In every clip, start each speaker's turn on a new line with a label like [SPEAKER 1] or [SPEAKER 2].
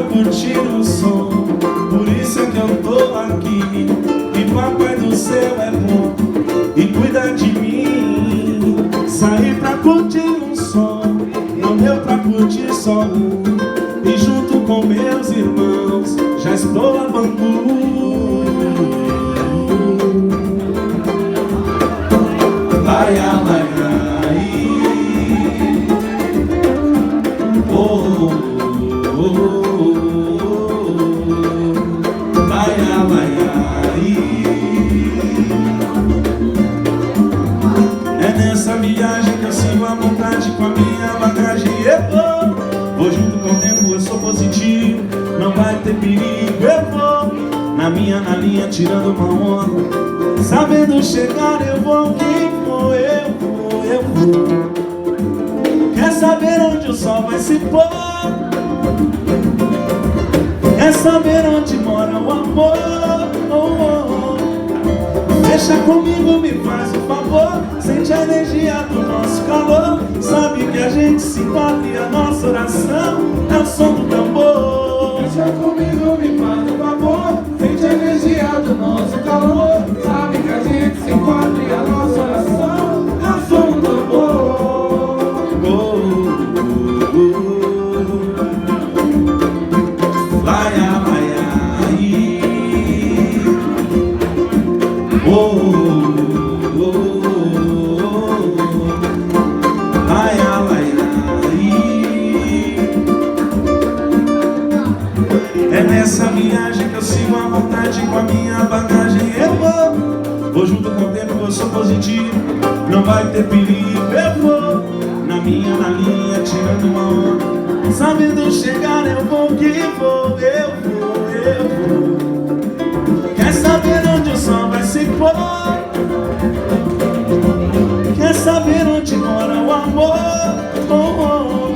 [SPEAKER 1] curtir o som, por isso é que eu tô aqui. E papai do céu é bom e cuida de mim. Saí pra curtir um som, não deu pra curtir só um. E junto com meus irmãos já estou a Bangu. Laia, laia, oh, oh, oh, laia, laia. É nessa viagem que eu sigo à vontade com a minha bagagem. Eu vou junto com o tempo, eu sou positivo, não vai ter perigo. Eu vou na linha, tirando uma onda, sabendo chegar. Eu vou, quem for, eu vou. Quer saber onde o sol vai se pôr? Quer saber onde mora o amor? Oh, oh, oh. Deixa comigo, me faz um favor. Sente a energia do nosso calor. Sabe que a gente se encontra e a nossa oração é o som do tambor.
[SPEAKER 2] Deixa comigo, me faz um favor. Sente a energia do nosso calor. Sabe que a gente se encontra e a nossa oração é o som do tambor.
[SPEAKER 1] Laia, laia, oh, oh, laia, laia. É nessa viagem que eu sigo à vontade com a minha bagagem. Eu vou junto com o tempo, eu sou positivo, não vai ter perigo. Eu vou na linha, tirando uma onda, sabendo chegar. Eu vou, que vou, eu vou. Quer saber onde o sol vai se pôr? Quer saber onde mora o amor? Oh, oh.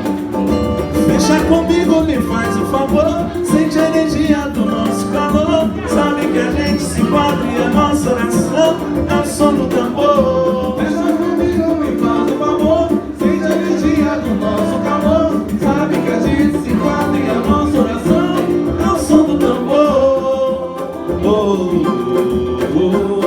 [SPEAKER 1] Deixa comigo, me faz um favor. Sente a energia do nosso calor. Sabe que a gente se enquadra e a nossa oração é o som do tambor.
[SPEAKER 2] Deixa comigo, me faz um favor. Sente a energia do nosso calor. Sabe que a gente se enquadra e a nossa oração
[SPEAKER 1] é o som do tambor. Oh, oh, oh.